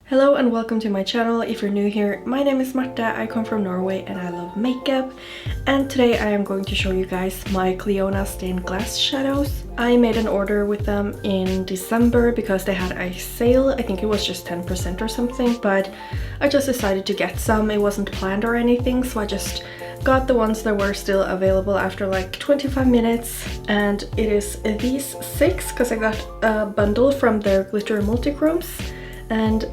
Hello and welcome to my channel. If you're new here, my name is Marta, I come from Norway and I love makeup. And today I am going to show you guys my Clionadh stained glass shadows. I made an order with them in December because they had a sale. I think it was just 10% or something, but I just decided to get some. It wasn't planned or anything, so I just got the ones that were still available after like 25 minutes. And it is these 6 because I got a bundle from their glitter Multichromes. And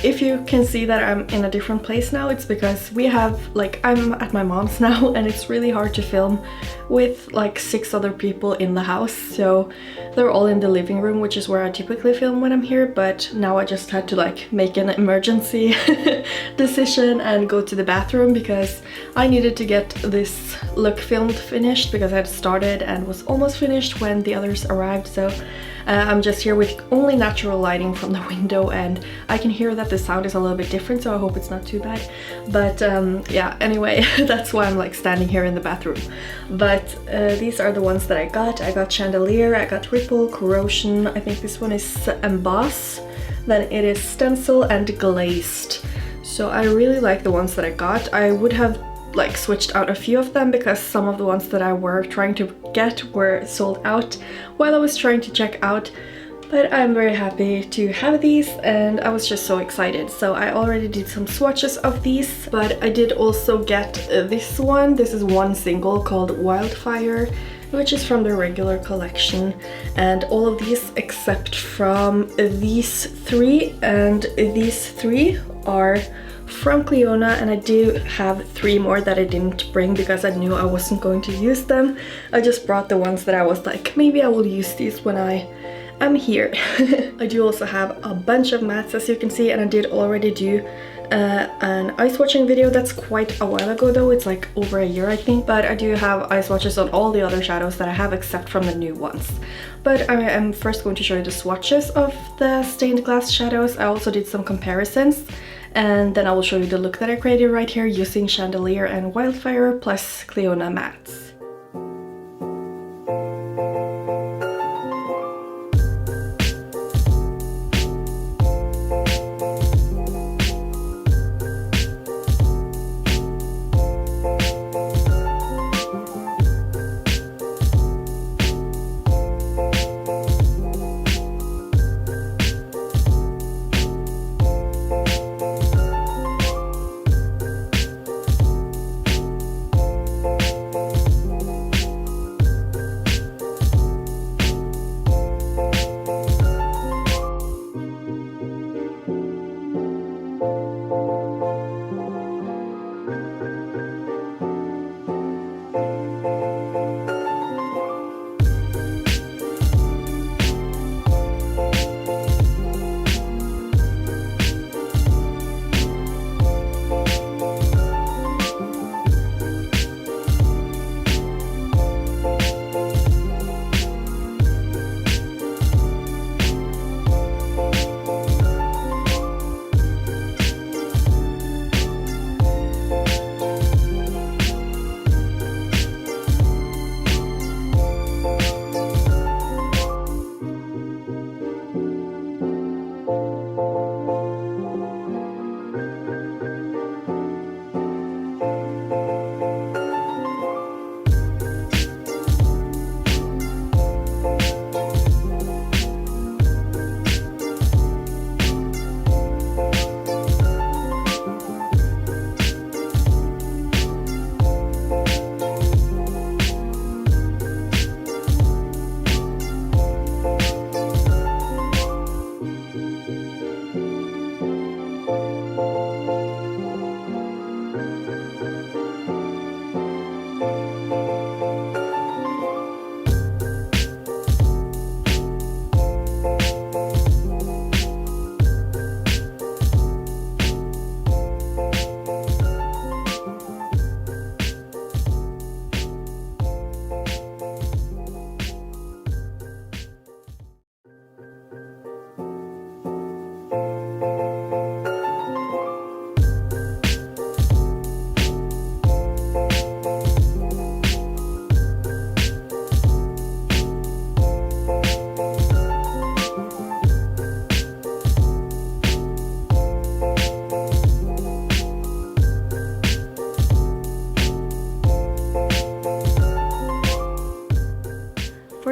if you can see that I'm in a different place now, it's because I'm at my mom's now and it's really hard to film with like 6 other people in the house. So they're all in the living room, which is where I typically film when I'm here, but now I just had to like make an emergency decision and go to the bathroom because I needed to get this look filmed finished because I had started and was almost finished when the others arrived. So I'm just here with only natural lighting from the window and I can hear that the sound is a little bit different, so I hope it's not too bad. But yeah, anyway, that's why I'm like standing here in the bathroom. But these are the ones that I got. I got Chandelier, I got Ripple, Corrosion, I think this one is Emboss, then it is Stencil and Glazed. So I really like the ones that I got. I would have like switched out a few of them because some of the ones that I were trying to get were sold out while I was trying to check out, but I'm very happy to have these and I was just so excited. So I already did some swatches of these, but I did also get this one. This is one single called Wildfire, which is from the regular collection, and all of these except from these 3, and these 3 are from Clionadh, and I do have 3 more that I didn't bring because I knew I wasn't going to use them. I just brought the ones that I was like, maybe I will use these when I am here. I do also have a bunch of mattes, as you can see, and I did already do an eye swatching video. That's quite a while ago though, it's like over a year I think, but I do have eye swatches on all the other shadows that I have except from the new ones. But I am first going to show you the swatches of the stained glass shadows. I also did some comparisons, and then I will show you the look that I created right here using Chandelier and Wildfire plus Clionadh mattes.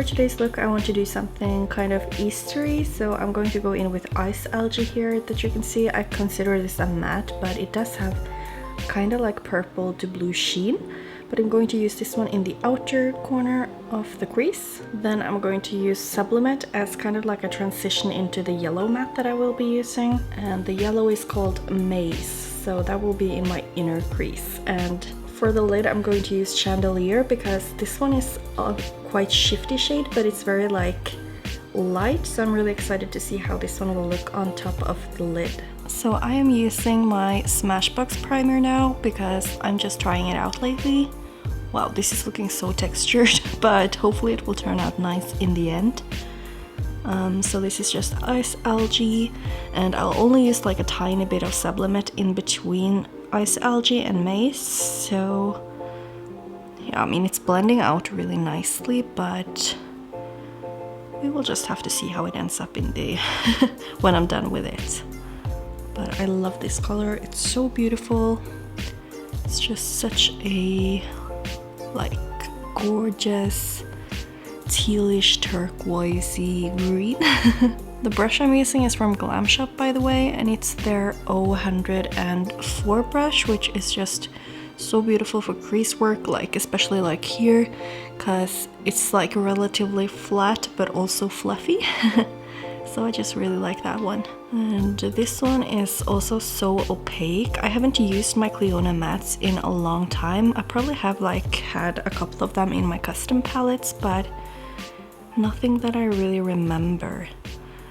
today's look I want to do something kind of Eastery, so I'm going to go in with Ice Algae here that you can see. I consider this a matte, but it does have kind of like purple to blue sheen. But I'm going to use this one in the outer corner of the crease. Then I'm going to use Sublimate as kind of like a transition into the yellow matte that I will be using. And the yellow is called MAIZE, so that will be in my inner crease. And for the lid I'm going to use Chandelier because this one is a quite shifty shade, but it's very like light, so I'm really excited to see how this one will look on top of the lid. So I am using my Smashbox Primer now because I'm just trying it out lately. Wow, this is looking so textured, but hopefully it will turn out nice in the end. So this is just Ice Algae, and I'll only use like a tiny bit of Sublimate in between Ice Algae and MAIZE. So yeah, I mean it's blending out really nicely, but we will just have to see how it ends up in the when I'm done with it. But I love this color, it's so beautiful. It's just such a like gorgeous tealish turquoisey green. The brush I'm using is from Glam Shop, by the way, and it's their 0104 brush, which is just so beautiful for crease work, like especially like here, because it's like relatively flat but also fluffy. So I just really like that one. And this one is also so opaque. I haven't used my Clionadh mattes in a long time. I probably have like had a couple of them in my custom palettes, but nothing that I really remember.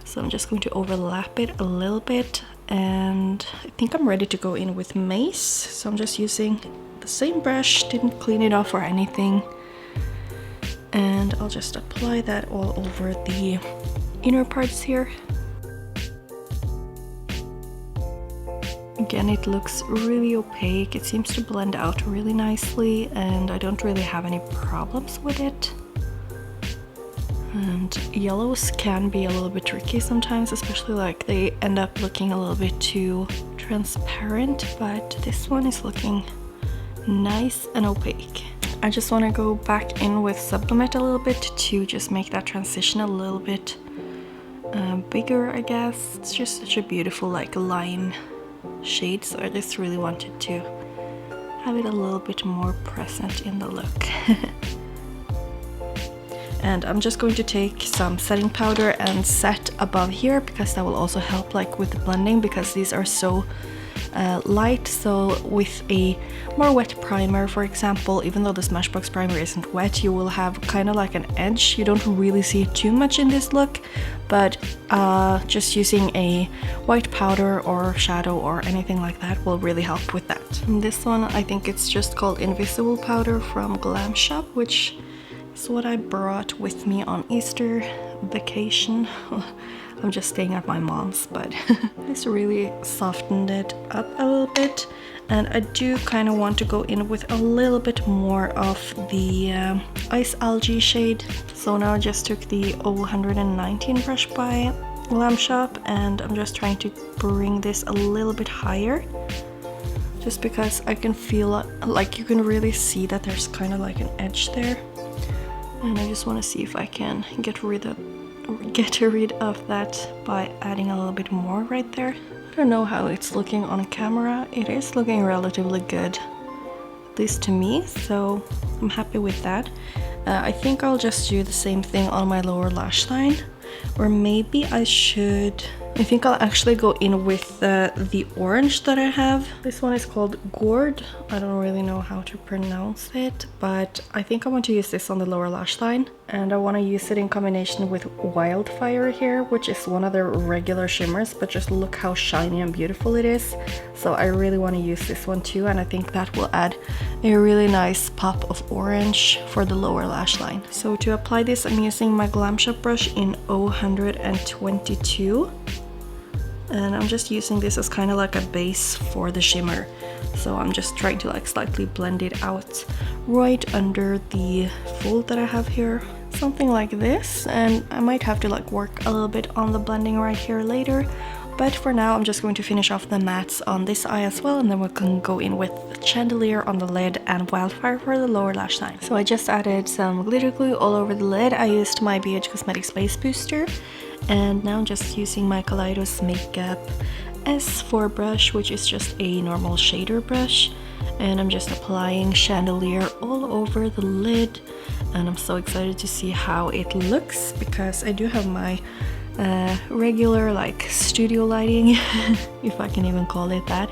So I'm just going to overlap it a little bit, and I think I'm ready to go in with MAIZE. So I'm just using the same brush, didn't clean it off or anything. And I'll just apply that all over the inner parts here. Again, it looks really opaque. It seems to blend out really nicely, and I don't really have any problems with it. And yellows can be a little bit tricky sometimes, especially like they end up looking a little bit too transparent, but this one is looking nice and opaque. I just want to go back in with Sublimate a little bit to just make that transition a little bit bigger, I guess. It's just such a beautiful like lime shade, so I just really wanted to have it a little bit more present in the look. And I'm just going to take some setting powder and set above here because that will also help like with the blending, because these are so light. So with a more wet primer, for example, even though the Smashbox Primer isn't wet, you will have kind of like an edge. You don't really see it too much in this look, but just using a white powder or shadow or anything like that will really help with that. And this one, I think it's just called Invisible Powder from Glam Shop, which is what I brought with me on Easter vacation. I'm just staying at my mom's, but this really softened it up a little bit. And I do kind of want to go in with a little bit more of the Ice Algae shade. So now I just took the 0119 brush by Glam Shop, and I'm just trying to bring this a little bit higher, just because I can feel like you can really see that there's kind of like an edge there. And I just want to see if I can get rid of that by adding a little bit more right there. I don't know how it's looking on camera. It is looking relatively good, at least to me, so I'm happy with that. I think I'll just do the same thing on my lower lash line, or maybe I think I'll actually go in with the orange that I have. This one is called GOURD. I don't really know how to pronounce it, but I think I want to use this on the lower lash line. And I want to use it in combination with Wildfire here, which is one of the regular shimmers, but just look how shiny and beautiful it is. So I really want to use this one too, and I think that will add a really nice pop of orange for the lower lash line. So to apply this, I'm using my Glam Shop brush in 0122. And I'm just using this as kind of like a base for the shimmer. So I'm just trying to like slightly blend it out right under the fold that I have here. Something like this. And I might have to like work a little bit on the blending right here later. But for now, I'm just going to finish off the mattes on this eye as well, and then we can go in with Chandelier on the lid and Wildfire for the lower lash line. So I just added some glitter glue all over the lid. I used my Emme Cosmetics Base Booster, and now I'm just using my Kaleidos Makeup S4 brush, which is just a normal shader brush, and I'm just applying Chandelier all over the lid, and I'm so excited to see how it looks because I do have my regular like studio lighting, if I can even call it that.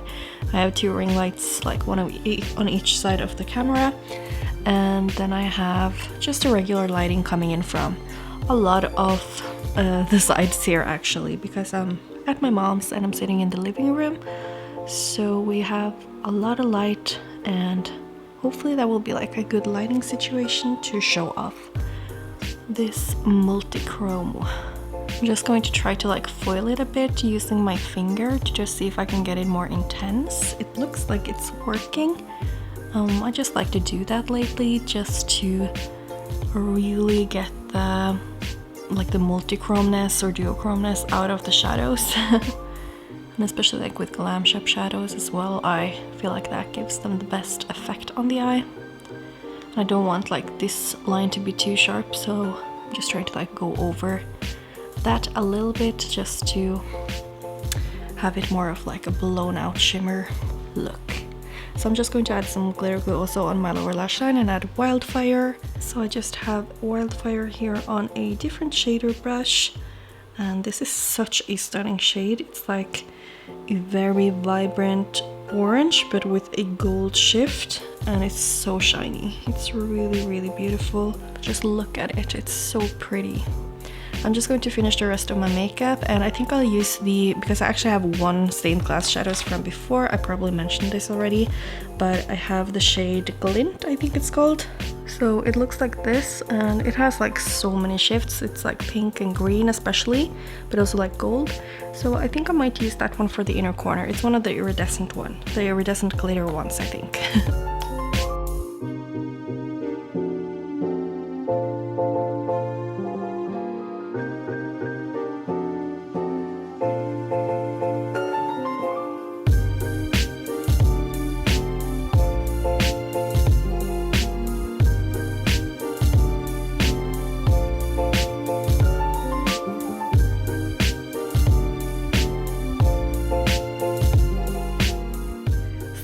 I have 2 ring lights, like one on each side of the camera, and then I have just a regular lighting coming in from a lot of the sides here actually, because I'm at my mom's and I'm sitting in the living room, so we have a lot of light, and hopefully that will be like a good lighting situation to show off this multi-chrome. I'm just going to try to like foil it a bit using my finger to just see if I can get it more intense. It looks like it's working. I just like to do that lately just to really get the like the multi-chromeness or duochromeness out of the shadows. And especially like with Glam Shop shadows as well, I feel like that gives them the best effect on the eye. I don't want like this line to be too sharp, so I'm just trying to like go over that a little bit just to have it more of like a blown out shimmer look. So I'm just going to add some glitter glue also on my lower lash line and add Wildfire. So I just have Wildfire here on a different shader brush, and this is such a stunning shade. It's like a very vibrant orange but with a gold shift, and it's so shiny. It's really beautiful. Just look at it, it's so pretty. I'm just going to finish the rest of my makeup, and I think I'll use because I actually have 1 stained glass shadows from before. I probably mentioned this already, but I have the shade Glint, I think it's called. So it looks like this, and it has like so many shifts. It's like pink and green especially, but also like gold. So I think I might use that one for the inner corner. It's one of the iridescent glitter ones, I think.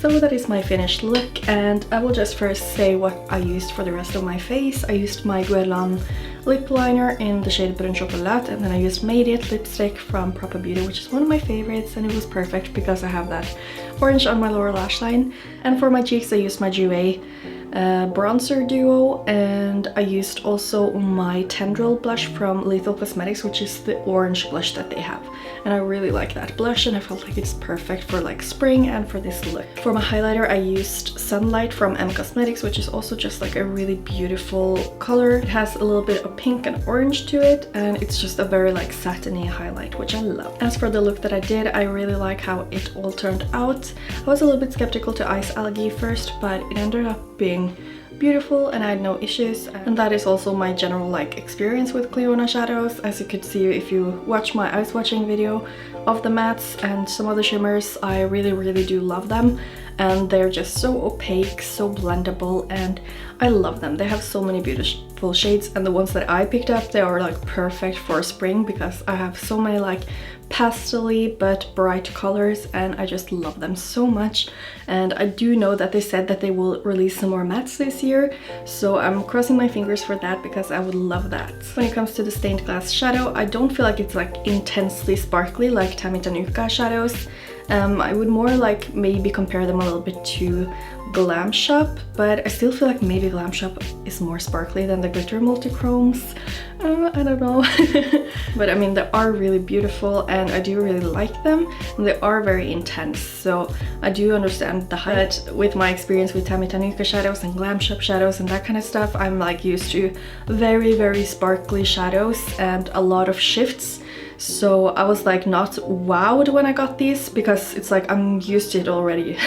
So that is my finished look, and I will just first say what I used for the rest of my face. I used my Guerlain lip liner in the shade Brun Chocolat, and then I used Made It lipstick from Proper Beauty, which is one of my favorites, and it was perfect because I have that orange on my lower lash line. And for my cheeks I used my Jouer bronzer duo, and I used also my Tendril blush from Lethal Cosmetics, which is the orange blush that they have, and I really like that blush, and I felt like it's perfect for like spring and for this look. For my highlighter I used Sunlight from Emme Cosmetics, which is also just like a really beautiful color. It has a little bit of pink and orange to it, and it's just a very like satiny highlight, which I love. As for the look that I did, I really like how it all turned out. I was a little bit skeptical to ice ALGAE first, but it ended up being beautiful and I had no issues, and that is also my general like experience with Clionadh shadows. As you could see if you watch my eye swatching video of the mattes and some of the shimmers, I really do love them, and they're just so opaque, so blendable, and I love them. They have so many beautiful shades, and the ones that I picked up, they are like perfect for spring because I have so many like pastel-y but bright colors, and I just love them so much. And I do know that they said that they will release some more mattes this year, so I'm crossing my fingers for that because I would love that. When it comes to the stained glass shadow, I don't feel like it's like intensely sparkly like Tammy Tanuka shadows. I would more like maybe compare them a little bit to Glam Shop, but I still feel like maybe Glam Shop is more sparkly than the glitter multichromes. I don't know. But I mean, they are really beautiful and I do really like them, and they are very intense, so I do understand the hype. But with my experience with Tammy Tanuka shadows and Glam Shop shadows and that kind of stuff, I'm like used to very sparkly shadows and a lot of shifts. so I was like not wowed when I got these because it's like I'm used to it already.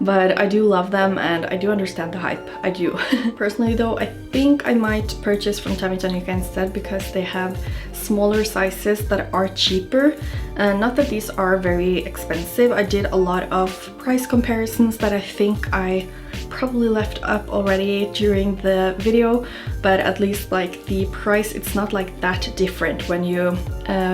But I do love them and I do understand the hype. I do. Personally though, I think I might purchase from Tammy Tanuka instead because they have smaller sizes that are cheaper. And not that these are very expensive. I did a lot of price comparisons that I think I probably left up already during the video, but at least like the price, it's not like that different when you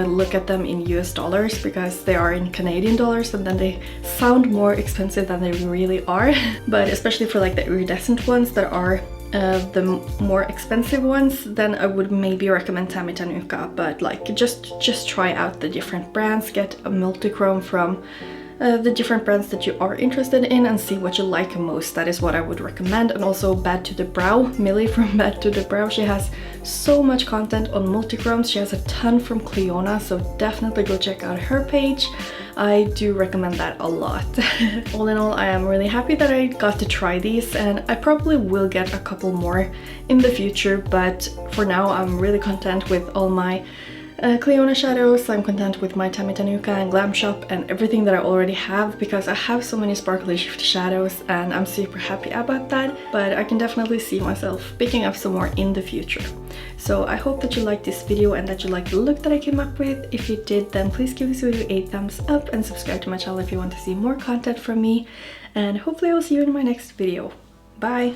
look at them in US dollars, because they are in Canadian dollars and then they sound more expensive than they really are. But especially for like the iridescent ones that are the more expensive ones, then I would maybe recommend Tammy Tanuka. But like just try out the different brands, get a multichrome from the different brands that you are interested in and see what you like most. That is what I would recommend. And also Bad to the Brow, Millie from Bad to the Brow, she has so much content on multichromes. She has a ton from Clionadh, so definitely go check out her page. I do recommend that a lot. All in all, I am really happy that I got to try these, and I probably will get a couple more in the future, but for now I'm really content with all my Clionadh shadows. I'm content with my Tammy Tanuka and Glam shop and everything that I already have, because I have so many sparkly shifty shadows and I'm super happy about that. But I can definitely see myself picking up some more in the future. So I hope that you liked this video and that you liked the look that I came up with. If you did, then please give this video a thumbs up and subscribe to my channel if you want to see more content from me. And hopefully I will see you in my next video. Bye!